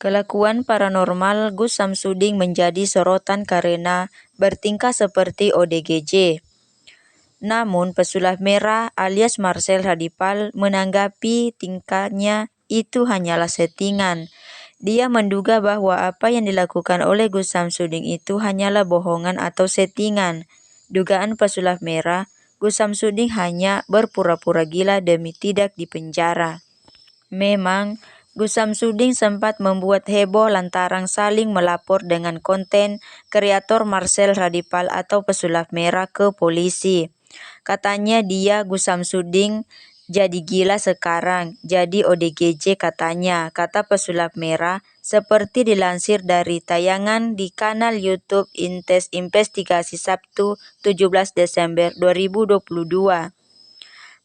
Kelakuan paranormal Gus Samsuding menjadi sorotan karena bertingkah seperti ODGJ. Namun pesulap merah alias Marcel Hadipal menanggapi tingkahnya itu hanyalah settingan. Dia menduga bahwa apa yang dilakukan oleh Gus Samsuding itu hanyalah bohongan atau settingan. Dugaan pesulap merah, Gus Samsuding hanya berpura-pura gila demi tidak dipenjara. Memang, Gus Samsuding sempat membuat heboh lantaran saling melapor dengan konten kreator Marcel Hadipal atau pesulap merah ke polisi. Katanya dia Gus Samsuding jadi gila sekarang, jadi ODGJ katanya, kata pesulap merah, seperti dilansir dari tayangan di kanal YouTube Intes Investigasi Sabtu 17 Desember 2022.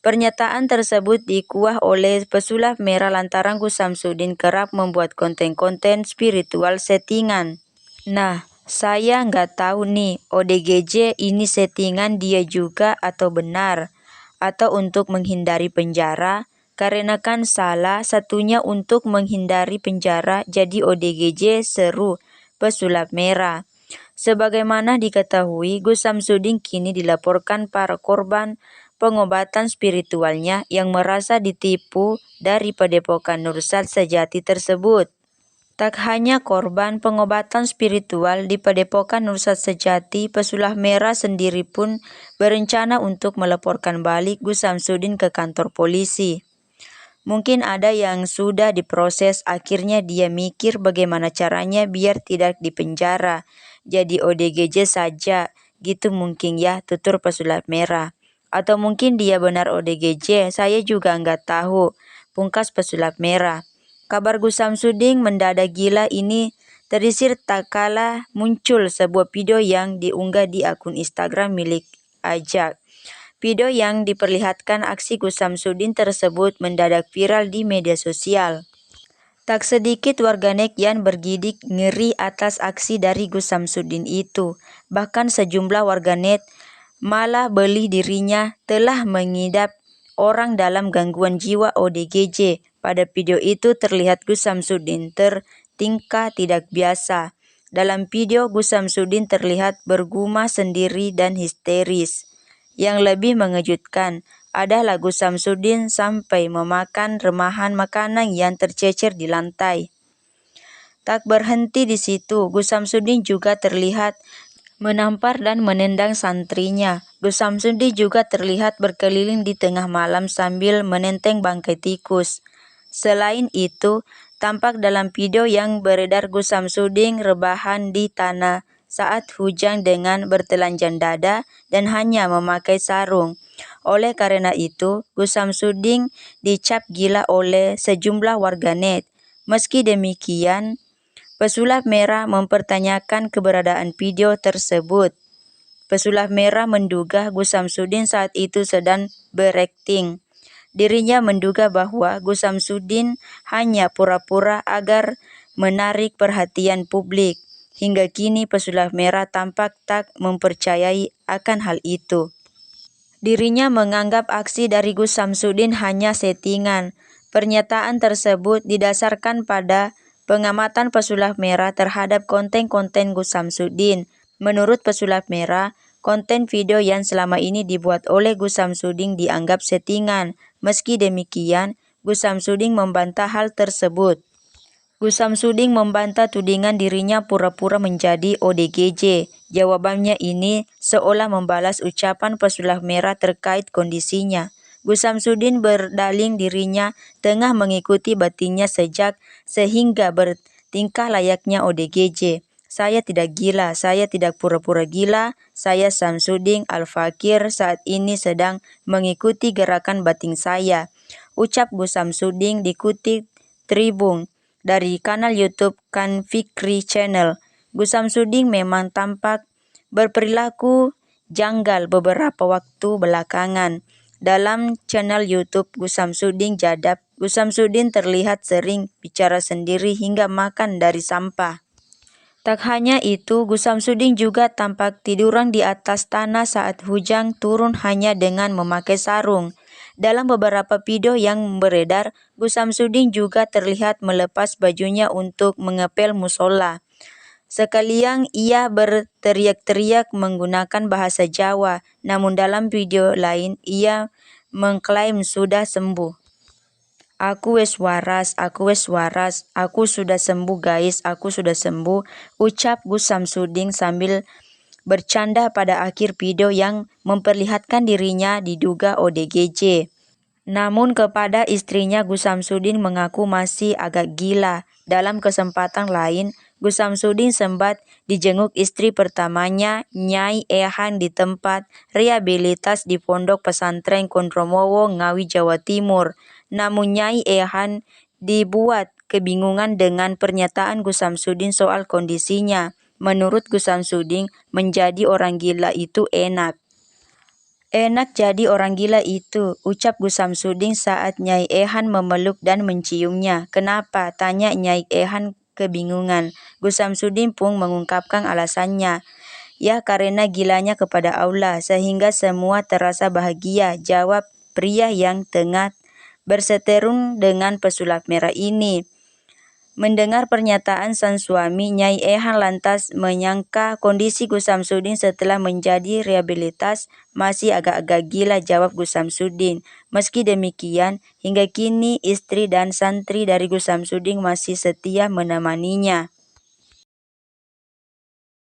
Pernyataan tersebut dikuah oleh pesulap merah lantaran Gus Samsuding kerap membuat konten-konten spiritual settingan. Nah, saya nggak tahu nih, ODGJ ini settingan dia juga atau benar, atau untuk menghindari penjara, karena kan salah satunya untuk menghindari penjara jadi ODGJ, seru pesulap merah. Sebagaimana diketahui, Gus Samsuding kini dilaporkan para korban pengobatan spiritualnya yang merasa ditipu dari Padepokan Nursat Sejati tersebut. Tak hanya korban pengobatan spiritual di Padepokan Nursat Sejati, pesulap merah sendiri pun berencana untuk melaporkan balik Gus Samsuding ke kantor polisi. Mungkin ada yang sudah diproses, akhirnya dia mikir bagaimana caranya biar tidak dipenjara. Jadi ODGJ saja, gitu mungkin ya, tutur pesulap merah. Atau mungkin dia benar ODGJ, saya juga nggak tahu, pungkas pesulap merah. Kabar Gus Samsuding mendadak gila ini terisir tak kala muncul sebuah video yang diunggah di akun Instagram milik Ajak. Video yang diperlihatkan aksi Gus Samsuding tersebut mendadak viral di media sosial. Tak sedikit warganet yang bergidik ngeri atas aksi dari Gus Samsuding itu. Bahkan sejumlah warganet malah beli dirinya telah mengidap orang dalam gangguan jiwa ODGJ. Pada video itu terlihat Gus Samsuding tertingkah tidak biasa. Dalam video Gus Samsuding terlihat bergumam sendiri dan histeris. Yang lebih mengejutkan adalah Gus Samsuding sampai memakan remahan makanan yang tercecer di lantai. Tak berhenti di situ, Gus Samsuding juga terlihat menampar dan menendang santrinya. Gus Samsuding juga terlihat berkeliling di tengah malam sambil menenteng bangkai tikus. Selain itu, tampak dalam video yang beredar Gus Samsuding rebahan di tanah saat hujan dengan bertelanjang dada dan hanya memakai sarung. Oleh karena itu, Gus Samsuding dicap gila oleh sejumlah warganet. Meski demikian, pesulap merah mempertanyakan keberadaan video tersebut. Pesulap merah menduga Gus Samsuding saat itu sedang berakting. Dirinya menduga bahwa Gus Samsuding hanya pura-pura agar menarik perhatian publik. Hingga kini pesulap merah tampak tak mempercayai akan hal itu. Dirinya menganggap aksi dari Gus Samsuding hanya settingan. Pernyataan tersebut didasarkan pada pengamatan pesulap merah terhadap konten-konten Gus Samsuding. Menurut pesulap merah, konten video yang selama ini dibuat oleh Gus Samsuding dianggap settingan. Meski demikian, Gus Samsuding membantah hal tersebut. Gus Samsuding membantah tudingan dirinya pura-pura menjadi ODGJ. Jawabannya ini seolah membalas ucapan pesulap merah terkait kondisinya. Gus Samsuding berdalih dirinya tengah mengikuti batinnya sehingga bertingkah layaknya ODGJ. Saya tidak gila, saya tidak pura-pura gila, saya Samsuding Al-Fakir saat ini sedang mengikuti gerakan batin saya. Ucap Gus Samsuding dikutip Tribun dari kanal YouTube Kan Fikri Channel. Gus Samsuding memang tampak berperilaku janggal beberapa waktu belakangan. Dalam channel YouTube Gus Samsuding Jadab, Gus Samsuding terlihat sering bicara sendiri hingga makan dari sampah. Tak hanya itu, Gus Samsuding juga tampak tiduran di atas tanah saat hujan turun hanya dengan memakai sarung. Dalam beberapa video yang beredar, Gus Samsudin juga terlihat melepas bajunya untuk mengepel musola. Sekalian ia berteriak-teriak menggunakan bahasa Jawa, namun dalam video lain ia mengklaim sudah sembuh. Aku wes waras, aku sudah sembuh guys, aku sudah sembuh, ucap Gus Samsudin sambil bercanda pada akhir video yang memperlihatkan dirinya diduga ODGJ. Namun kepada istrinya Gus Samsudin mengaku masih agak gila. Dalam kesempatan lain, Gus Samsudin sempat dijenguk istri pertamanya, Nyai Ehan, di tempat rehabilitas di Pondok Pesantren Kondromowo, Ngawi, Jawa Timur. Namun Nyai Ehan dibuat kebingungan dengan pernyataan Gus Samsudin soal kondisinya. Menurut Gus Samsudin, menjadi orang gila itu enak. Enak jadi orang gila itu, ucap Gus Samsudin saat Nyai Ehan memeluk dan menciumnya. Kenapa? Tanya Nyai Ehan kebingungan. Gus Samsudin pun mengungkapkan alasannya. Ya karena gilanya kepada Allah, sehingga semua terasa bahagia, jawab pria yang tengah berseterung dengan pesulap merah ini. Mendengar pernyataan sang suami, Nyai Ehan lantas menyangka kondisi Gus Samsudin setelah menjadi rehabilitas masih agak-agak gila, jawab Gus Samsudin. Meski demikian, hingga kini istri dan santri dari Gus Samsudin masih setia menemaninya.